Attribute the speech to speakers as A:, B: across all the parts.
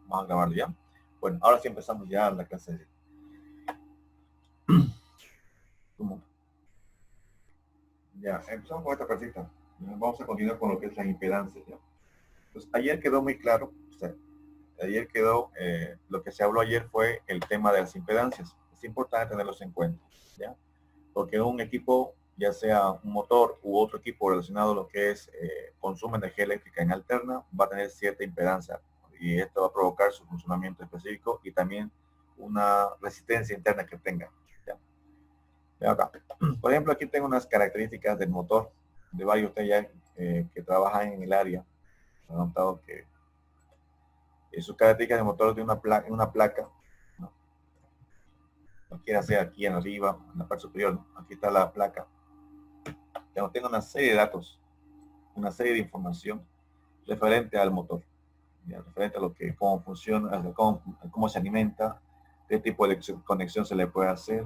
A: Vamos a grabarlo ya. Bueno, ahora sí empezamos ya la clase. Ya, empezamos con esta casita. Vamos a continuar con lo que es las impedancias. ¿Ya? Pues ayer quedó muy claro, o sea, ayer quedó, lo que se habló ayer fue el tema de las impedancias. Es importante tenerlos en cuenta, ¿ya? Porque un equipo, ya sea un motor u otro equipo relacionado a lo que es consumo de energía eléctrica en alterna, va a tener cierta impedancia y esto va a provocar su funcionamiento específico y también una resistencia interna que tenga. ¿Ya? Acá. Por ejemplo, aquí tengo unas características del motor de varios ustedes ya que trabajan en el área. Han notado que sus características de motor de una placa, ¿no? No quiere hacer aquí en arriba, en la parte superior, ¿no? Aquí está la placa. Tengo una serie de datos, una serie de información referente al motor, ¿ya? Referente a lo que, cómo funciona, cómo se alimenta, qué tipo de conexión se le puede hacer,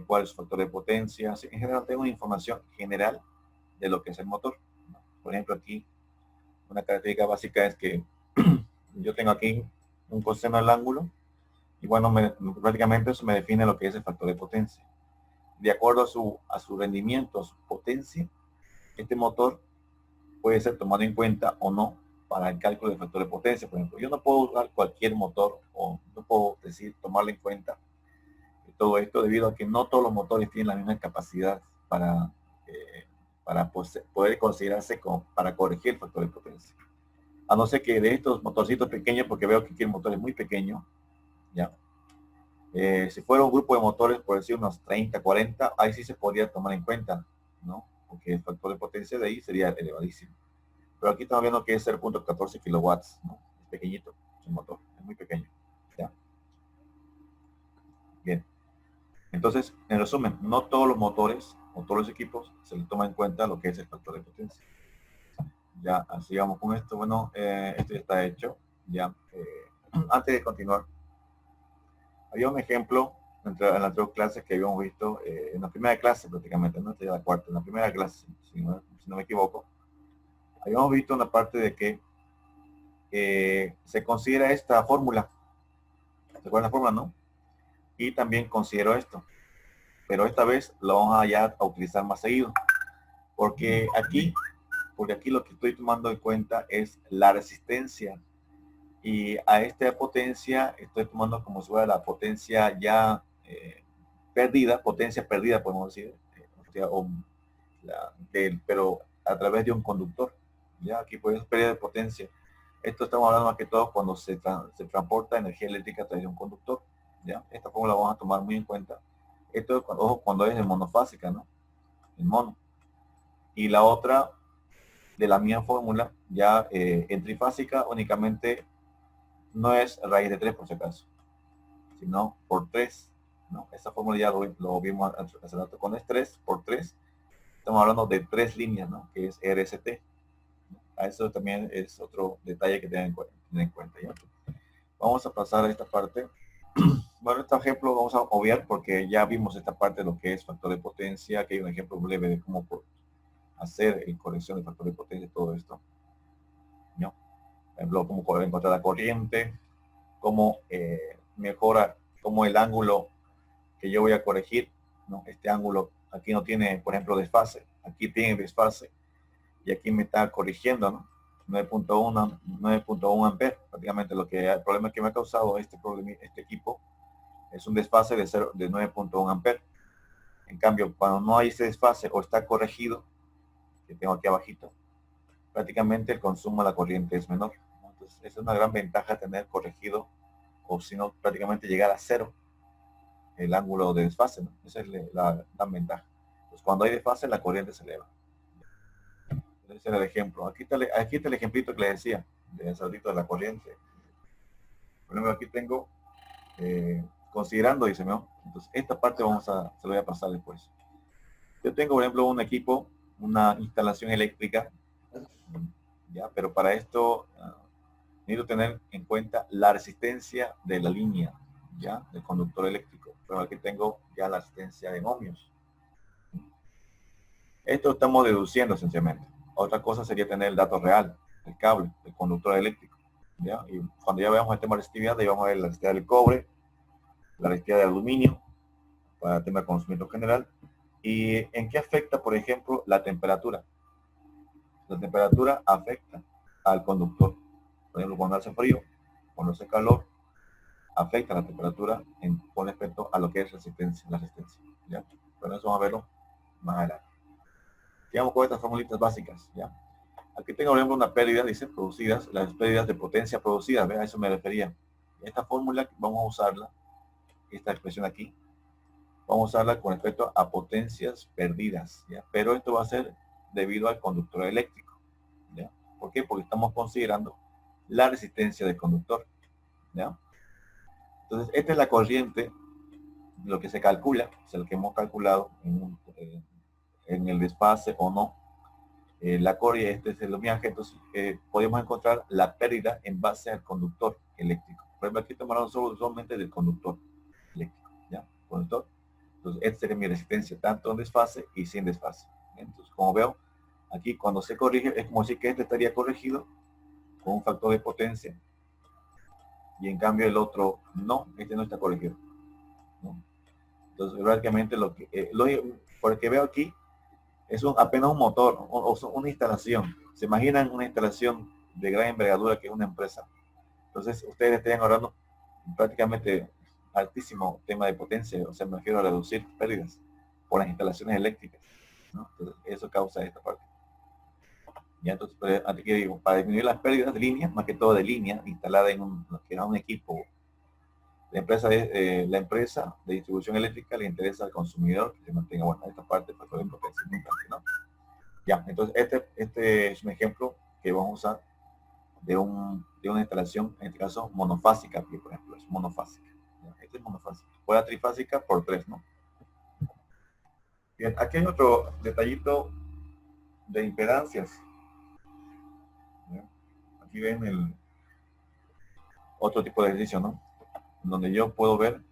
A: cuál es su factor de potencia. En general tengo una información general de lo que es el motor, ¿no? Por ejemplo, aquí una característica básica es que yo tengo aquí un coseno del ángulo y bueno, prácticamente eso me define lo que es el factor de potencia. De acuerdo a su rendimiento, a su potencia, este motor puede ser tomado en cuenta o no para el cálculo del factor de potencia. Por ejemplo, yo no puedo usar cualquier motor o no puedo decir tomarlo en cuenta todo esto debido a que no todos los motores tienen la misma capacidad para poder considerarse como para corregir el factor de potencia. A no ser que de estos motorcitos pequeños, porque veo que aquí el motor es muy pequeño, ya. Si fuera un grupo de motores, por decir unos 30, 40, ahí sí se podría tomar en cuenta, ¿no? Porque el factor de potencia de ahí sería elevadísimo. Pero aquí estamos viendo que es 0.14 kilowatts, ¿no? Es pequeñito el motor, es muy pequeño. ¿Ya? Bien. Entonces, en resumen, no todos los motores o todos los equipos se les toma en cuenta lo que es el factor de potencia. Ya, así vamos con esto. Bueno, esto ya está hecho. Ya, antes de continuar, había un ejemplo en la anterior clase que habíamos visto, en la primera clase prácticamente, no esta ya la cuarta, en la primera clase, si no me equivoco, habíamos visto una parte de que se considera esta fórmula. ¿Se acuerdan la fórmula, no? Y también considero esto, pero esta vez lo vamos a ya a utilizar más seguido, porque aquí lo que estoy tomando en cuenta es la resistencia y a esta potencia estoy tomando como si fuera la potencia ya potencia perdida podemos decir, pero a través de un conductor. Ya aquí podemos pérdida de potencia. Esto estamos hablando más que todo cuando se transporta energía eléctrica a través de un conductor. ¿Ya? Esta fórmula vamos a tomar muy en cuenta. Esto es cuando es en monofásica, ¿no? En mono. Y la otra de la misma fórmula, ya en trifásica únicamente no es raíz de 3 por si acaso, sino por 3. ¿No? Esta fórmula ya lo vimos hace rato. Con es 3 por 3, estamos hablando de 3 líneas, ¿no? Que es RST. A eso también es otro detalle que tener en cuenta. ¿Ya? Vamos a pasar a esta parte. Bueno, este ejemplo vamos a obviar porque ya vimos esta parte de lo que es factor de potencia, que hay un ejemplo breve de cómo hacer corrección de factor de potencia, todo esto. ¿No? Por ejemplo, cómo poder encontrar la corriente, cómo mejora, cómo el ángulo que yo voy a corregir, ¿no? Este ángulo aquí no tiene, por ejemplo, desfase, aquí tiene desfase y aquí me está corrigiendo, ¿no? 9.1 amperes, prácticamente el problema que me ha causado este equipo es un desfase de 9.1 amperes. En cambio, cuando no hay ese desfase o está corregido, que tengo aquí abajito, prácticamente el consumo de la corriente es menor, ¿no? Entonces, esa es una gran ventaja tener corregido, o si no, prácticamente llegar a cero el ángulo de desfase, ¿no? Esa es la gran ventaja. Pues cuando hay desfase, la corriente se eleva. Ese era el ejemplo. Aquí está el ejemplito que le decía, de saludito de la corriente. Por ejemplo, aquí tengo, considerando, dice, ¿no? Entonces, esta parte se lo voy a pasar después. Yo tengo, por ejemplo, un equipo, una instalación eléctrica, ¿ya? Pero para esto necesito tener en cuenta la resistencia de la línea, ¿ya? Del conductor eléctrico. Pero aquí tengo ya la resistencia en ohmios. Esto estamos deduciendo esencialmente. Otra cosa sería tener el dato real, el cable, el conductor eléctrico. ¿ya? Y cuando ya veamos el tema de resistividad, ahí vamos a ver la resistividad del cobre, la resistividad del aluminio, para el tema de conocimiento general. ¿Y en qué afecta, por ejemplo, la temperatura? La temperatura afecta al conductor. Por ejemplo, cuando hace frío, cuando hace calor, afecta la temperatura con respecto a lo que es resistencia, la resistencia. ¿Ya? Pero eso vamos a verlo más adelante. Sigamos con estas formulitas básicas. ¿Ya? Aquí tengo, por ejemplo, una pérdida, dice, producidas, las pérdidas de potencia producidas, ¿ve? A eso me refería. Esta fórmula vamos a usarla, esta expresión aquí, vamos a usarla con respecto a potencias perdidas, ¿ya? Pero esto va a ser debido al conductor eléctrico, ¿ya? ¿Por qué? Porque estamos considerando la resistencia del conductor, ¿ya? Entonces, esta es la corriente, lo que se calcula, o sea, lo que hemos calculado en el desfase o no, la corriente, este es el miaje, entonces podemos encontrar la pérdida en base al conductor eléctrico. Por ejemplo, aquí estamos hablando solamente del conductor eléctrico, ¿ya? Conductor. Entonces, esta sería mi resistencia, tanto en desfase y sin desfase. Entonces, como veo, aquí cuando se corrige, es como decir que este estaría corregido con un factor de potencia, y en cambio el otro no, este no está corregido, ¿no? Entonces, prácticamente por lo que veo aquí, es apenas un motor, o una instalación. ¿Se imaginan una instalación de gran envergadura que es una empresa? Entonces, ustedes estarían ahorrando prácticamente altísimo tema de potencia, o sea, me refiero a reducir pérdidas por las instalaciones eléctricas, ¿no? Entonces, eso causa esta parte. Ya, entonces, antes que digo, para disminuir las pérdidas de línea, más que todo de línea, instalada en un equipo, la empresa de distribución eléctrica le interesa al consumidor que se mantenga, bueno, esta parte factor de potencia, ¿no? Ya, entonces este es un ejemplo que vamos a usar de una instalación, en este caso monofásica, que por ejemplo es monofásica. Este es monofásica. Fuera trifásica por 3, ¿no? Bien, aquí hay otro detallito de impedancias. ¿Ya? Aquí ven otro tipo de ejercicio, ¿no? Donde yo puedo ver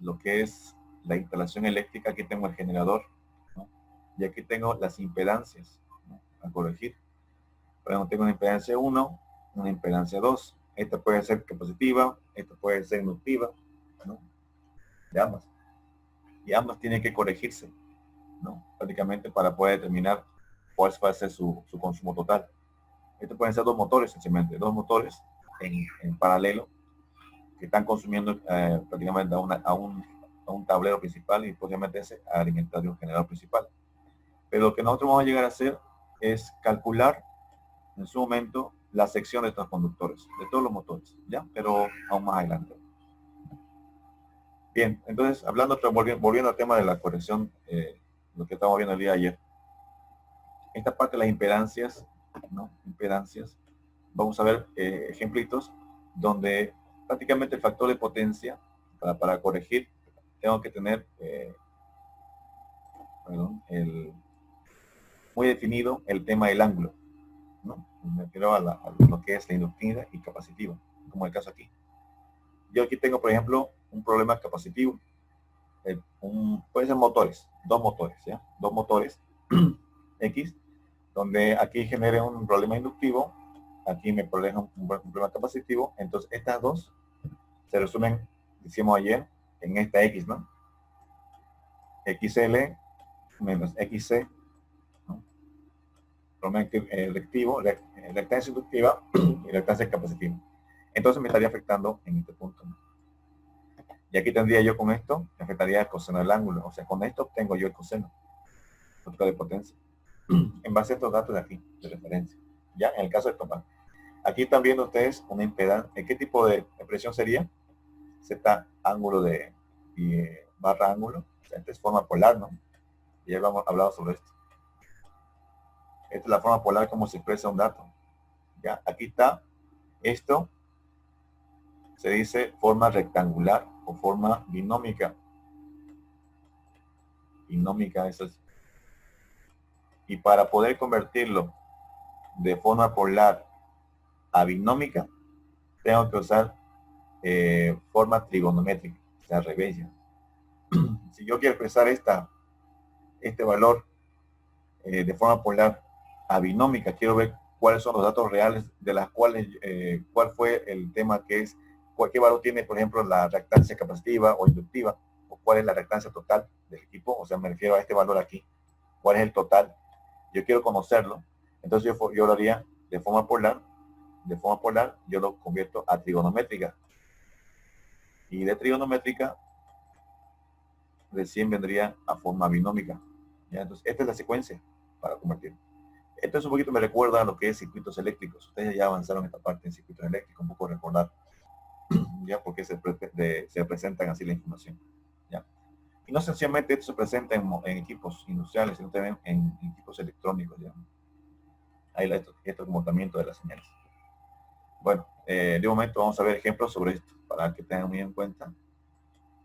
A: lo que es la instalación eléctrica. Aquí tengo el generador, ¿no? Y aquí tengo las impedancias, ¿no? A corregir. Por ejemplo, tengo una impedancia 1, una impedancia 2. Esta puede ser capacitiva, esta puede ser inductiva, ¿no? De ambas. Y ambas tienen que corregirse, ¿no? Prácticamente para poder determinar cuál va a ser su consumo total. Estos pueden ser dos motores, sencillamente, dos motores en paralelo que están consumiendo prácticamente a un tablero principal y posiblemente ese alimentar de un generador principal. Pero lo que nosotros vamos a llegar a hacer es calcular en su momento la sección de estos conductores, de todos los motores, ¿ya? Pero aún más adelante. Bien, entonces, volviendo al tema de la corrección, lo que estamos viendo el día de ayer. Esta parte de las impedancias, ¿no? Impedancias, vamos a ver ejemplitos donde prácticamente el factor de potencia, para corregir, tengo que tener muy definido el tema del ángulo, ¿no? Me refiero a lo que es la inductiva y capacitiva, como el caso aquí. Yo aquí tengo, por ejemplo, un problema capacitivo. Puede ser motores, dos motores, ¿ya? Dos motores X, donde aquí genere un problema inductivo, aquí me produce un problema capacitivo. Entonces, estas dos se resumen, decíamos ayer, en esta X, ¿no? XL menos XC, ¿no? Problema reactancia inductiva y reactancia capacitiva. Entonces me estaría afectando en este punto, ¿no? Y aquí tendría yo con esto, me afectaría el coseno del ángulo. O sea, con esto obtengo yo el coseno de potencia en base a estos datos de aquí, de referencia. Ya, en el caso de tomar. Aquí están viendo ustedes una impedancia. ¿Qué tipo de expresión sería? Z ángulo y barra ángulo. O sea, esta es forma polar, ¿no? Y ya hemos hablado sobre esto. Esta es la forma polar como se expresa un dato. Ya, aquí está. Esto se dice forma rectangular o forma binómica. Binómica, eso es. Y para poder convertirlo de forma polar a binómica, tengo que usar forma trigonométrica, o sea, al revés. Si yo quiero expresar este valor de forma polar a binómica, quiero ver cuáles son los datos reales de las cuales, cuál fue el tema que es, qué valor tiene, por ejemplo, la reactancia capacitiva o inductiva, o cuál es la reactancia total del equipo, o sea, me refiero a este valor aquí, cuál es el total. Yo quiero conocerlo, entonces yo lo haría de forma polar, yo lo convierto a trigonométrica, y de trigonométrica recién vendría a forma binómica. ¿Ya? Entonces, esta es la secuencia para convertir. Esto es un poquito, me recuerda a lo que es circuitos eléctricos. Ustedes ya avanzaron esta parte en circuitos eléctricos, un poco recordar, ya, porque se presentan así la información. ¿Ya? Y no sencillamente esto se presenta en equipos industriales, sino también en equipos electrónicos. ¿Ya? Ahí este comportamiento de las señales. Bueno, de momento vamos a ver ejemplos sobre esto, para que tengan muy en cuenta,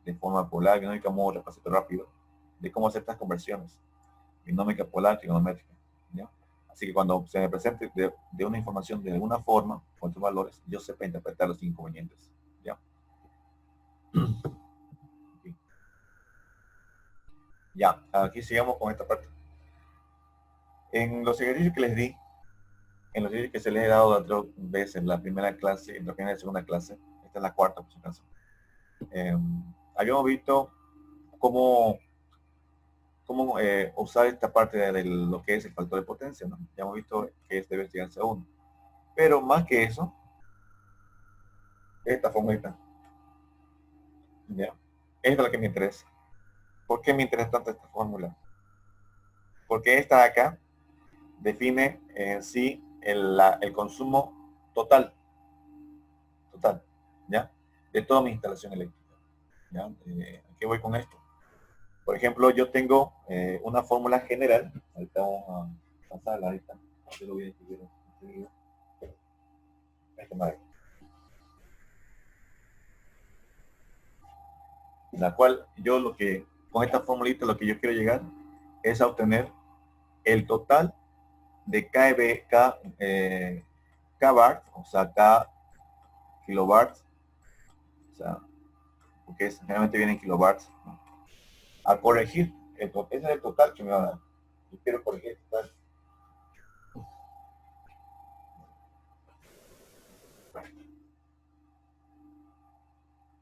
A: de forma polar, binómica, modo repasito rápido, de cómo hacer estas conversiones, binómica, polar, trigonométrica. ¿Ya? Así que cuando se me presente de una información de alguna forma, con estos valores, yo sepa interpretar los inconvenientes. ¿Ya? Ya, aquí sigamos con esta parte. En los ejercicios que les di, en los ejercicios que se les he dado otras veces en la primera clase, en la primera y segunda clase, esta es la cuarta por si acaso, habíamos visto cómo usar esta parte de lo que es el factor de potencia, ¿no? Ya hemos visto que debe llegarse a 1. Pero más que eso, esta formulita, ¿ya? Esta es la que me interesa. ¿Por qué me interesa tanto esta fórmula? Porque esta de acá define en sí el consumo total, ¿ya? De toda mi instalación eléctrica. ¿Ya? ¿A qué voy con esto? Por ejemplo, yo tengo una fórmula general. Ahorita vamos a pasarla ahorita. Yo lo voy a escribir enseguida. La cual yo con esta formulita lo que yo quiero llegar es a obtener el total de kVAR, o sea, K kilovatios, o sea, porque generalmente viene en kilovatios, ¿no? A corregir, ese es el total que me va a dar. Yo quiero corregir el total.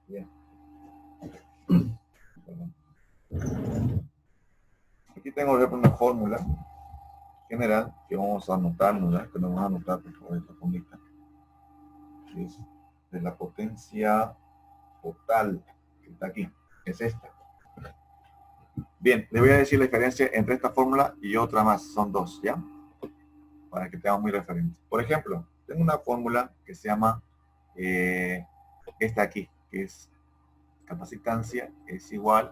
A: Bien. Aquí tengo una fórmula general que vamos a anotar, ¿no? Que nos vamos a anotar por favor esta fórmula. Es de la potencia total que está aquí. Es esta. Bien, le voy a decir la diferencia entre esta fórmula y otra más. Son dos, ¿ya? Para que tengamos muy referente. Por ejemplo, tengo una fórmula que se llama esta aquí, que es capacitancia es igual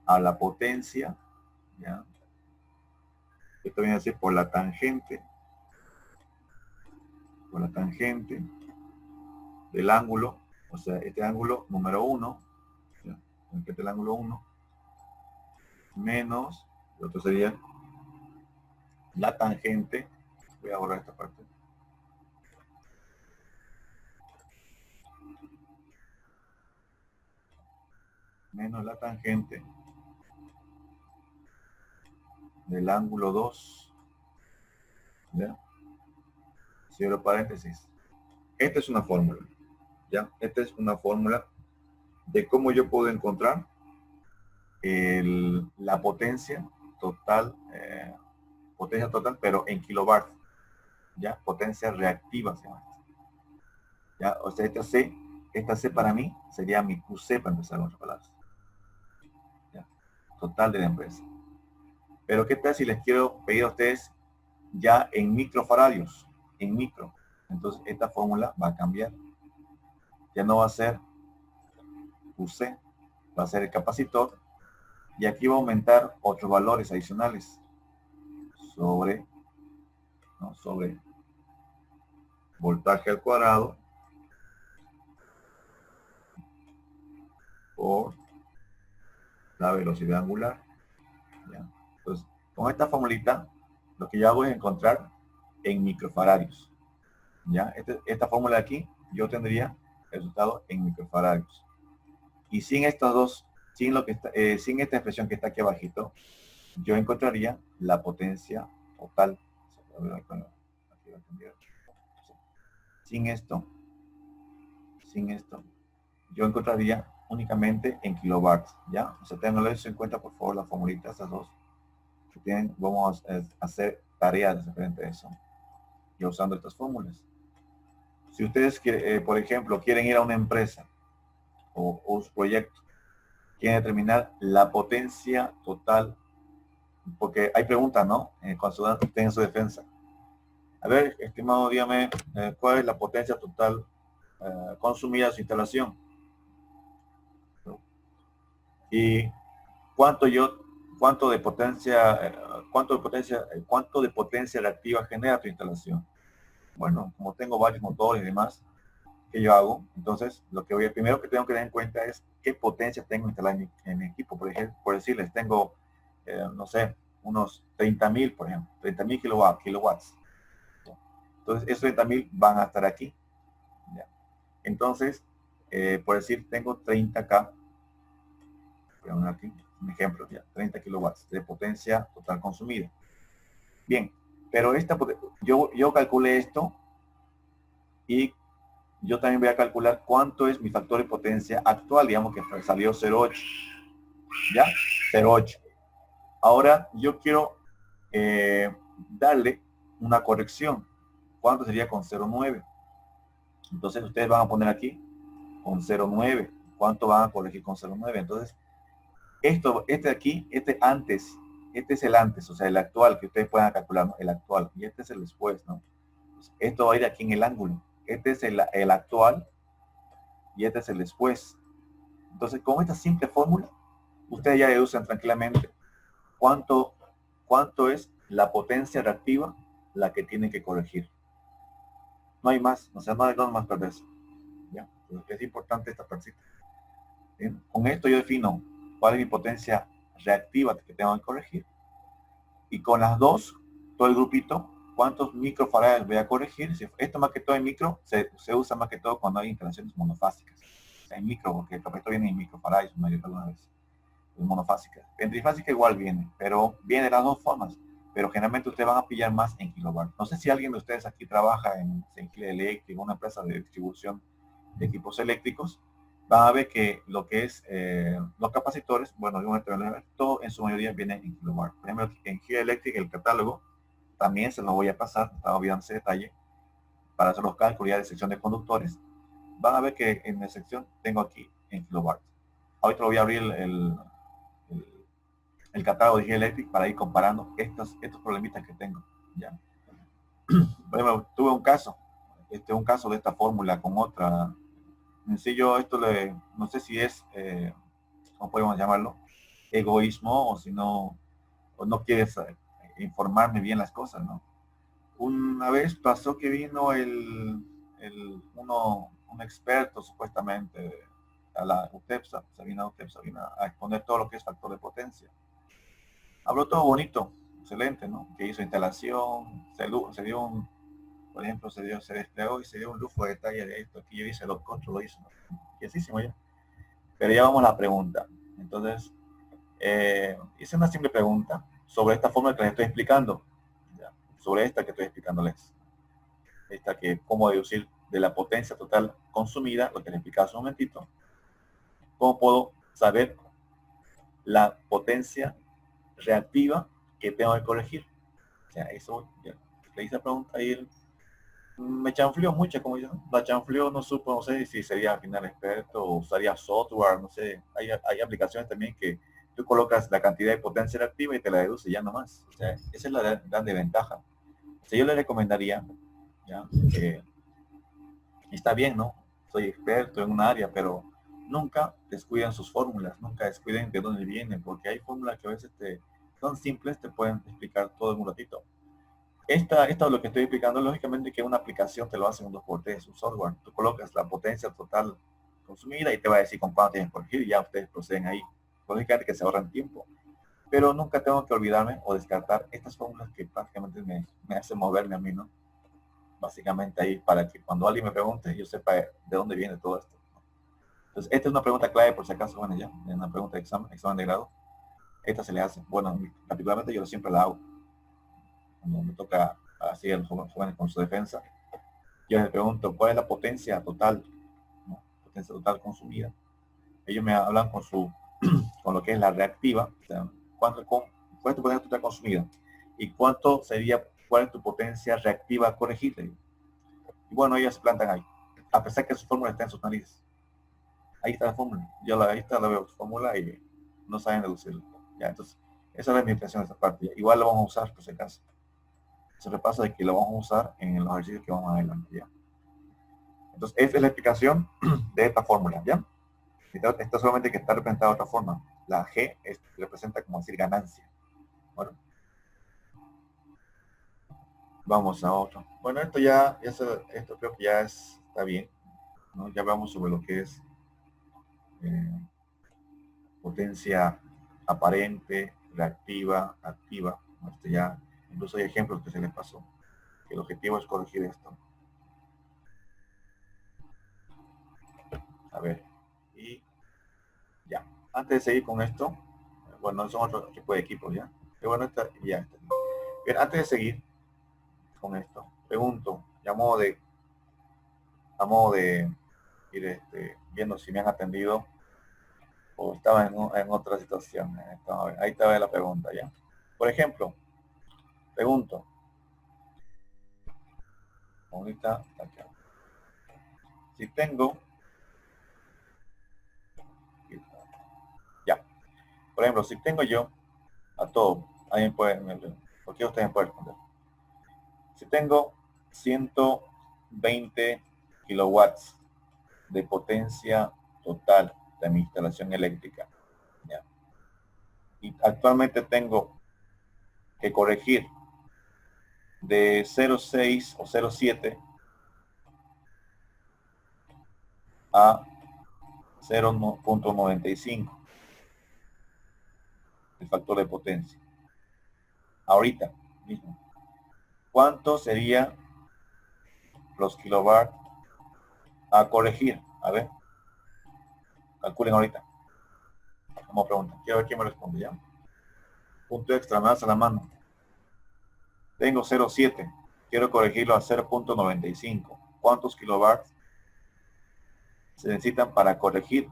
A: a la potencia, ¿ya? Esto viene a decir por la tangente del ángulo, o sea, este ángulo número 1, este es el ángulo 1, menos, el otro sería la tangente, voy a borrar esta parte, menos la tangente del ángulo 2, ¿ya? Cierro paréntesis. Esta es una fórmula, ¿ya? Esta es una fórmula de cómo yo puedo encontrar la potencia total, pero en kilovatios, ¿ya? Potencia reactiva se llama. ¿Ya? O sea, esta C para mí sería mi QC, para empezar con otras palabras. ¿Ya? Total de la empresa. Pero ¿qué tal si les quiero pedir a ustedes ya en microfaradios? En micro. Entonces esta fórmula va a cambiar. Ya no va a ser QC, va a ser el capacitor. Y aquí va a aumentar otros valores adicionales sobre voltaje al cuadrado por la velocidad angular. ¿Ya? Entonces, con esta formulita, lo que yo hago es encontrar en microfaradios. ¿Ya? Esta fórmula de aquí, yo tendría el resultado en microfaradios. Y sin estos dos, sin esta expresión que está aquí abajito, yo encontraría la potencia total. sin esto, yo encontraría únicamente en kilovatios, ¿ya? O sea, tenganlo eso en cuenta, por favor, la formulita, esas dos que tienen, vamos a hacer tareas referente a eso, y usando estas fórmulas. Si ustedes, por ejemplo, quieren ir a una empresa o su proyecto, quieren determinar la potencia total, porque hay preguntas, ¿no? Cuando estén en su defensa. A ver, estimado, dígame, ¿cuál es la potencia total consumida de su instalación? Y cuánto de potencia, cuánto de potencia reactiva genera tu instalación. Bueno, como tengo varios motores y demás que yo hago, entonces lo que primero que tengo que tener en cuenta es qué potencia tengo instalada en mi equipo. Por ejemplo, por decirles, tengo, no sé, unos 30.000, por ejemplo, 30.000 kilowatts. Entonces, esos 30.000 van a estar aquí. ¿Ya? Entonces, por decir, tengo 30K, aquí, un ejemplo, ya, 30 kilowatts de potencia total consumida. Bien, pero yo calculé esto y yo también voy a calcular cuánto es mi factor de potencia actual, digamos que salió 0.8, ¿ya? 0.8. Ahora yo quiero darle una corrección. ¿Cuánto sería con 0.9? Entonces ustedes van a poner aquí con 0.9. ¿Cuánto van a corregir con 0.9? Entonces, este aquí, este es el antes, o sea, el actual, que ustedes puedan calcular, ¿no? El actual, y este es el después, ¿no? Entonces, esto va a ir aquí en el ángulo. Este es el actual y este es el después. Entonces, con esta simple fórmula, ustedes ya deducen tranquilamente cuánto es la potencia reactiva la que tienen que corregir. No hay más, o sea, no hay más perderse. ¿Ya? Entonces, es importante esta partecita. ¿Bien? Con esto yo defino cuál es mi potencia reactiva que tengo que corregir. Y con las dos, todo el grupito, cuántos microfarads voy a corregir. Esto más que todo en micro, se usa más que todo cuando hay instalaciones monofásicas. En micro, porque el capacitor viene en microfarads, alguna vez. Es monofásica. En trifásica igual viene, pero viene de las dos formas. Pero generalmente ustedes van a pillar más en kilowatt. No sé si alguien de ustedes aquí trabaja en Sinclair Electric, una empresa de distribución de equipos eléctricos. Van a ver que lo que es los capacitores, bueno, todo en su mayoría viene en kilowatt. Por ejemplo, en Kia Electric, el catálogo, también se lo voy a pasar, estaba olvidando ese detalle, para hacer los cálculos ya de sección de conductores. Van a ver que en la sección tengo aquí en kilowatt. Ahorita lo voy a abrir el catálogo de Kia Electric para ir comparando estos problemitas que tengo. ¿Ya? Bueno, tuve un caso de esta fórmula con otra. Sencillo, no sé si es, ¿cómo podemos llamarlo? Egoísmo, o si no, o no quieres informarme bien las cosas, ¿no? Una vez pasó que vino un experto supuestamente a la UTEPSA, vino a exponer todo lo que es factor de potencia. Habló todo bonito, excelente, ¿no? Que hizo instalación, se dio un, por ejemplo, se desplegó y se dio un lujo de detalle de esto. Aquí yo hice los controles, lo hizo, ¿no? Y asísimo ya. Pero ya vamos a la pregunta. Entonces, hice una simple pregunta sobre esta fórmula que les estoy explicando. ¿Ya? Sobre esta que estoy explicándoles. Esta que, cómo deducir de la potencia total consumida, lo que les explicaba hace un momentito. ¿Cómo puedo saber la potencia reactiva que tengo que corregir? O sea, eso, ya, le hice la pregunta y él me chanfleó mucho, como yo, la chanfleó, no supo, no sé si sería al final experto o usaría software, no sé, hay aplicaciones también que tú colocas la cantidad de potencia reactiva y te la deduce ya nomás. O sea, esa es la grande ventaja. O sea, yo le recomendaría, ya, que está bien, ¿no? Soy experto en un área, pero nunca descuiden sus fórmulas, nunca descuiden de dónde vienen, porque hay fórmulas que a veces son simples, te pueden explicar todo en un ratito. Esto es lo que estoy explicando, lógicamente que una aplicación te lo hace en un 2x3, un software. Tú colocas la potencia total consumida y te va a decir con cuánto tienes que corregir y ya ustedes proceden ahí. Lógicamente que se ahorran tiempo. Pero nunca tengo que olvidarme o descartar estas fórmulas que prácticamente me hacen moverme a mí, ¿no? Básicamente ahí para que cuando alguien me pregunte yo sepa de dónde viene todo esto. Entonces, esta es una pregunta clave por si acaso, bueno, ya, es una pregunta de examen de grado. Esta se le hace. Bueno, particularmente yo siempre la hago. Cuando me toca así los jóvenes con su defensa. Yo les pregunto, ¿cuál es la potencia total? ¿No? Potencia total consumida. Ellos me hablan con su, con lo que es la reactiva, o sea, ¿cuál es tu potencia total consumida? ¿Y cuánto sería, cuál es tu potencia reactiva corregida? Y bueno, ellas se plantan ahí, a pesar que su fórmula está en sus narices. Ahí está la fórmula. Ahí está la veo su fórmula y no saben deducirlo. Ya, entonces, esa es mi impresión de esta parte. Igual lo vamos a usar, por si acaso. Se repasa de que lo vamos a usar en los ejercicios que vamos adelante, ¿ya? Entonces, esta es la explicación de esta fórmula, ¿ya? Esta solamente que está representada de otra forma. La G representa como decir ganancia. Bueno, vamos a otro. Bueno, esto esto creo que ya está bien, ¿no? Ya hablamos sobre lo que es potencia aparente, reactiva, activa. Ya, incluso hay ejemplos que se les pasó. Que el objetivo es corregir esto. A ver, y ya. Antes de seguir con esto, bueno, son otro tipo de equipos, ¿ya? Pero bueno, ya está. Bien, antes de seguir con esto, pregunto, ya a modo de ir viendo si me han atendido o estaba en otra situación. Ahí está la pregunta ya. Por ejemplo, pregunto, ahorita, si tengo, ya, por ejemplo, si tengo yo a todo, alguien puede, ¿por qué ustedes pueden responder? Si tengo 120 kilowatts de potencia total de mi instalación eléctrica, ¿ya? Y actualmente tengo que corregir de 0,6 o 0,7 a 0,95 el factor de potencia. Ahorita mismo, ¿cuánto sería los kilovatios a corregir? A ver, calculen ahorita. Vamos a preguntar. Quiero ver quién me responde ya. Punto extra, me das a la mano. Tengo 0,7. Quiero corregirlo a 0,95. ¿Cuántos kilovatios se necesitan para corregir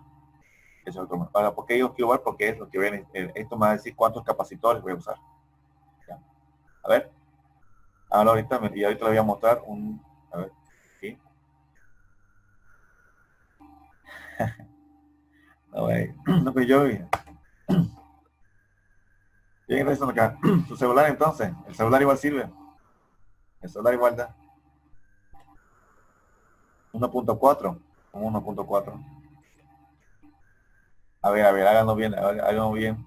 A: eso? ¿Por qué digo kilowatt? Porque es lo que ven. Esto me va a decir cuántos capacitores voy a usar. ¿Ya? A ver. Ahorita le voy a mostrar un... A ver. ¿Sí? No, pues yo... Bien, eso acá. Su celular entonces. El celular igual sirve. El celular igual da 1.4. Como 1.4. A ver, háganlo bien, háganlo bien.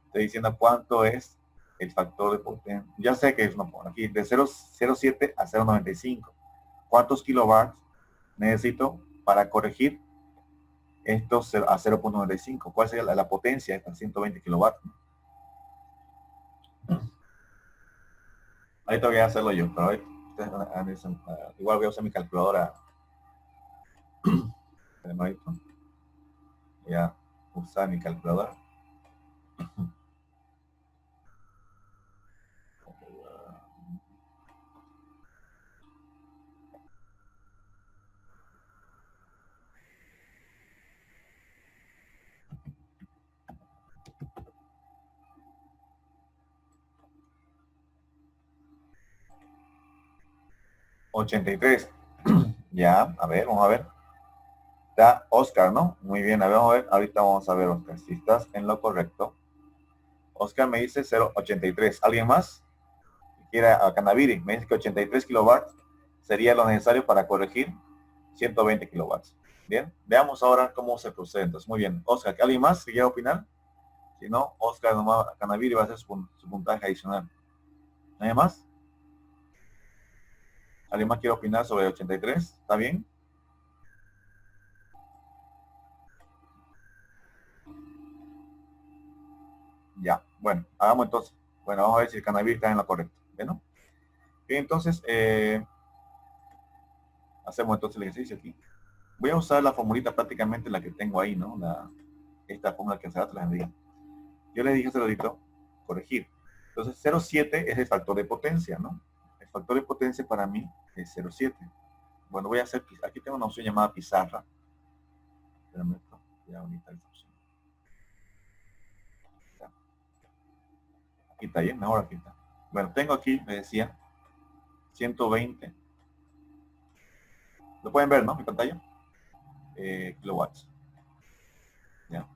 A: Estoy diciendo cuánto es el factor de potencia. Ya sé que es una aquí de 0,07 a 0,95. ¿Cuántos kilovatios necesito para corregir esto a 0,95? ¿Cuál sería la potencia de 120 kilovatios? Ahorita voy a hacerlo yo, pero igual voy a usar mi calculadora. Voy a usar mi calculadora. 83. Ya, a ver, vamos a ver. Está Oscar, ¿no? Muy bien, a ver, vamos a ver. Ahorita vamos a ver, Oscar, si estás en lo correcto. Oscar me dice 0,83. ¿Alguien más? Quiera a Canaviri, me dice que 83 kilowatts sería lo necesario para corregir 120 kilowatts. Bien, veamos ahora cómo se procede. Entonces, muy bien. Oscar, ¿alguien más que quiera opinar? Si no, Oscar nomás, Canaviri va a hacer su puntaje adicional. ¿Nadie más? ¿Alguien más quiere opinar sobre 83? ¿Está bien? Ya, bueno, hagamos entonces. Bueno, vamos a ver si el Canaviri está en lo correcto. ¿Bueno? Bien, entonces, hacemos entonces el ejercicio aquí. Voy a usar la formulita prácticamente la que tengo ahí, ¿no? Esta fórmula que hace la envía. Yo le dije hace ratito, corregir. Entonces, 0,7 es el factor de potencia, ¿no? factor de potencia para mí es 0,7. Bueno, voy a hacer, aquí tengo una opción llamada pizarra. Espérame esto, ya bonita esta opción. Aquí está bien, mejor aquí está. Bueno, tengo aquí, me decía, 120. Lo pueden ver, ¿no? Mi pantalla. Kilowatts. Ya.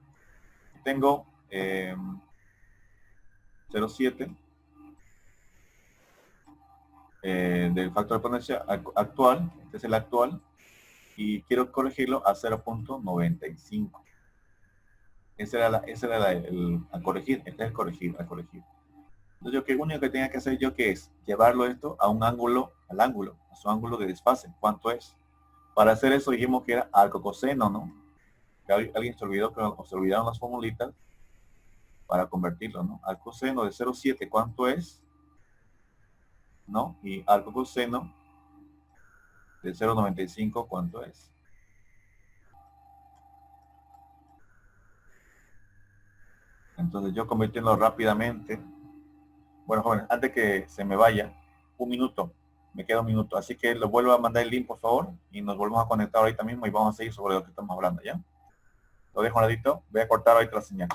A: Tengo 0,7 del factor de potencia actual. Este es el actual. Y quiero corregirlo a 0,95. Ese era el a corregir. Este es el corregir, a corregir. Entonces, yo que único que tenga que hacer yo que es llevarlo esto a un ángulo, a su ángulo de desfase. ¿Cuánto es? Para hacer eso dijimos que era arco coseno, ¿no? Que alguien se olvidó, que se olvidaron las formulitas para convertirlo, ¿no? Arco coseno de 0,7, ¿cuánto es? ¿No? Y arco coseno de 0,95, ¿cuánto es? Entonces yo convirtiendo rápidamente. Bueno, jóvenes, antes que se me vaya, un minuto, me queda un minuto. Así que lo vuelvo a mandar el link, por favor, y nos volvemos a conectar ahorita mismo y vamos a seguir sobre lo que estamos hablando, ¿ya? Lo dejo un ladito, voy a cortar ahorita la señal.